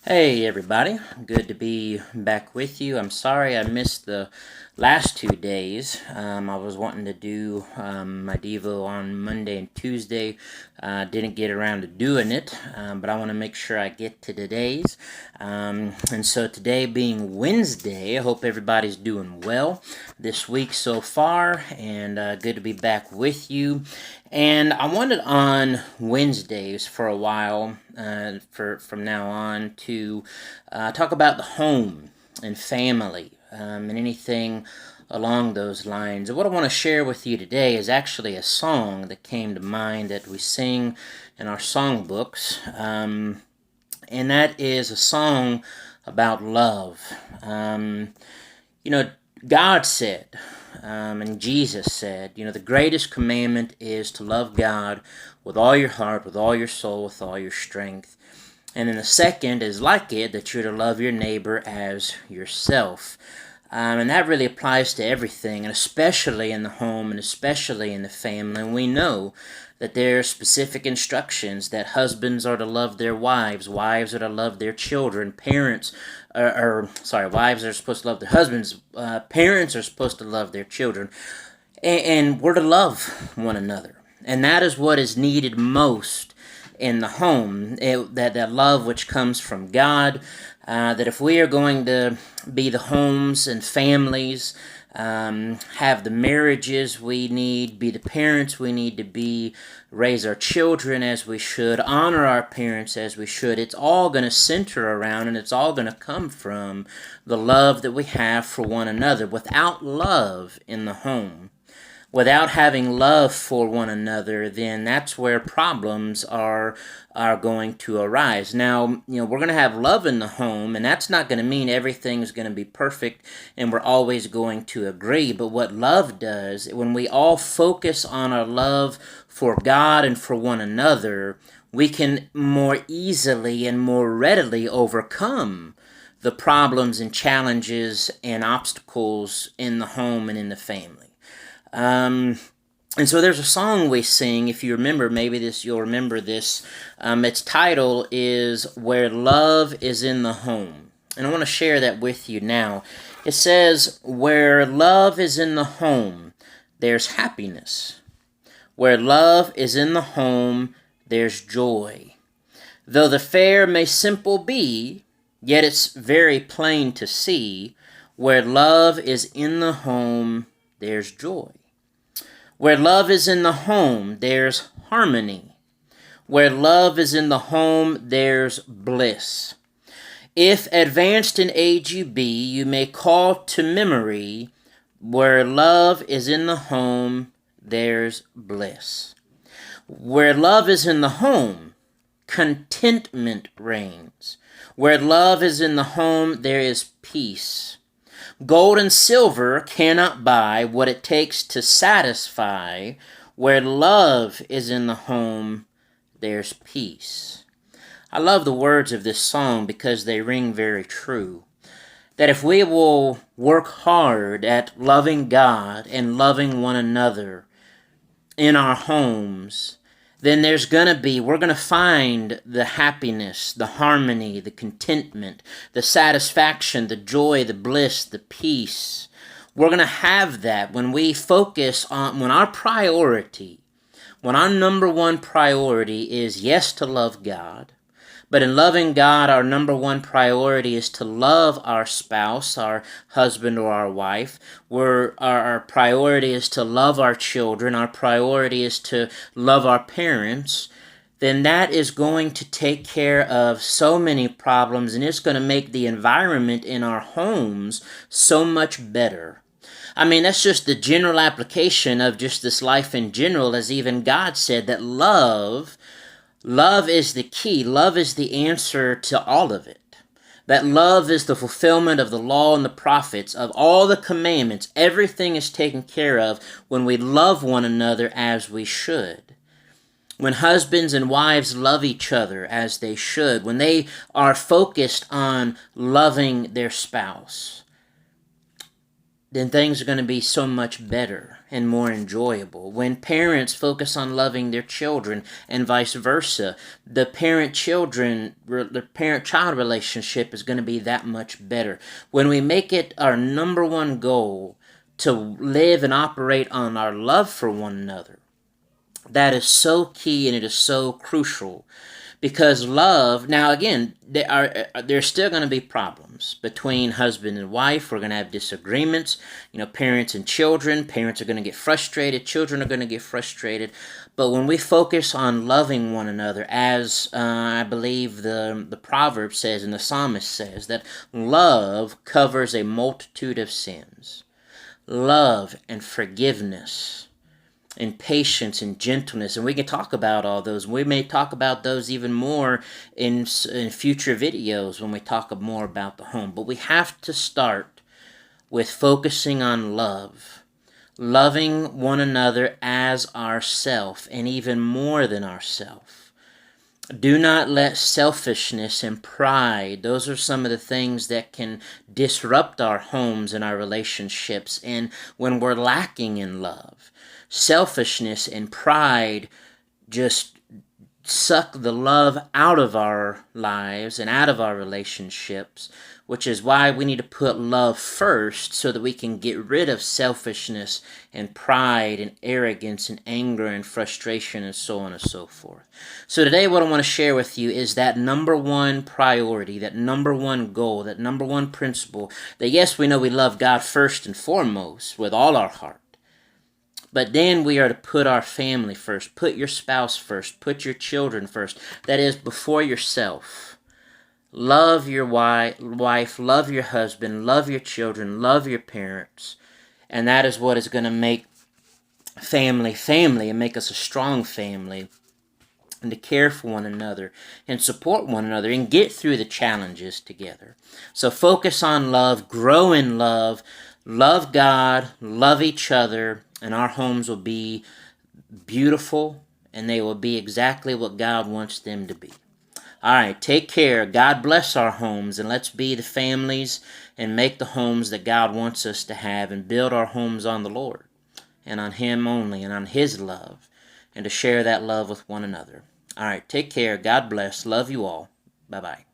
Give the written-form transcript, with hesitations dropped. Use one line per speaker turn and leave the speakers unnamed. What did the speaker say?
Hey everybody, good to be back with you. I'm sorry I missed the last 2 days. I was wanting to do my Devo on Monday and Tuesday. Didn't get around to doing it, but I want to make sure I get to today's. And so today being Wednesday, I hope everybody's doing well this week so far, and good to be back with you. And I wanted on Wednesdays for a while, from now on, to talk about the home and family and anything along those lines. And what I want to share with you today is actually a song that came to mind that we sing in our songbooks, and that is a song about love. You know, God said, and Jesus said, the greatest commandment is to love God with all your heart, with all your soul, with all your strength. And then the second is like it, that you're to love your neighbor as yourself. And that really applies to everything, and especially in the home, and especially in the family. And we know that there are specific instructions that husbands are to love their wives, wives are to love their children, wives are supposed to love their husbands, parents are supposed to love their children, and we're to love one another. And that is what is needed most in the home, that love which comes from God, that if we are going to be the homes and families, have the marriages we need, be the parents we need to be, raise our children as we should, honor our parents as we should, it's all going to center around, and it's all going to come from the love that we have for one another. Without love in the home, without having love for one another, then that's where problems are going to arise. Now, we're going to have love in the home, and that's not going to mean everything's going to be perfect and we're always going to agree. But what love does, when we all focus on our love for God and for one another, we can more easily and more readily overcome the problems and challenges and obstacles in the home and in the family. And so there's a song we sing, if you remember, you'll remember this. Its title is Where Love is in the Home. And I want to share that with you now. It says, where love is in the home, there's happiness. Where love is in the home, there's joy. Though the fare may simple be, yet it's very plain to see, where love is in the home, there's joy. Where love is in the home, there's harmony. Where love is in the home, there's bliss. If advanced in age you be, you may call to memory, where love is in the home, there's bliss. Where love is in the home, contentment reigns. Where love is in the home, there is peace. Gold and silver cannot buy what it takes to satisfy. Where love is in the home, there's peace. I love the words of this song because they ring very true. That if we will work hard at loving God and loving one another in our homes, then we're going to find the happiness, the harmony, the contentment, the satisfaction, the joy, the bliss, the peace. We're going to have that when we focus on, when our number one priority is, yes, to love God, but in loving God, our number one priority is to love our spouse, our husband or our wife. Our priority is to love our children. Our priority is to love our parents. Then that is going to take care of so many problems, and it's going to make the environment in our homes so much better. I mean, that's just the general application of just this life in general, as even God said that love is the key. Love is the answer to all of it. That love is the fulfillment of the law and the prophets, of all the commandments. Everything is taken care of when we love one another as we should. When husbands and wives love each other as they should. When they are focused on loving their spouse. then things are going to be so much better and more enjoyable. When parents focus on loving their children and vice versa, the parent-child relationship is going to be that much better. When we make it our number one goal to live and operate on our love for one another, that is so key and it is so crucial. Because love, now again, there's still going to be problems between husband and wife. We're going to have disagreements, parents and children. Parents are going to get frustrated. Children are going to get frustrated. But when we focus on loving one another, as I believe the proverb says and the psalmist says, that love covers a multitude of sins. Love and forgiveness and patience and gentleness, and we can talk about all those. We may talk about those even more in future videos when we talk more about the home. But we have to start with focusing on love, loving one another as ourself, and even more than ourself. Do not let selfishness and pride, those are some of the things that can disrupt our homes and our relationships, and when we're lacking in love. Selfishness and pride just suck the love out of our lives and out of our relationships, which is why we need to put love first so that we can get rid of selfishness and pride and arrogance and anger and frustration and so on and so forth. So today what I want to share with you is that number one priority, that number one goal, that number one principle, that yes, we know we love God first and foremost with all our heart. But then we are to put our family first. Put your spouse first. Put your children first. That is, before yourself. Love your wife. Love your husband. Love your children. Love your parents. And that is what is going to make family and make us a strong family. And to care for one another and support one another and get through the challenges together. So focus on love. Grow in love. Love God. Love each other. And our homes will be beautiful, and they will be exactly what God wants them to be. All right, take care. God bless our homes, and let's be the families and make the homes that God wants us to have and build our homes on the Lord and on Him only and on His love and to share that love with one another. All right, take care. God bless. Love you all. Bye-bye.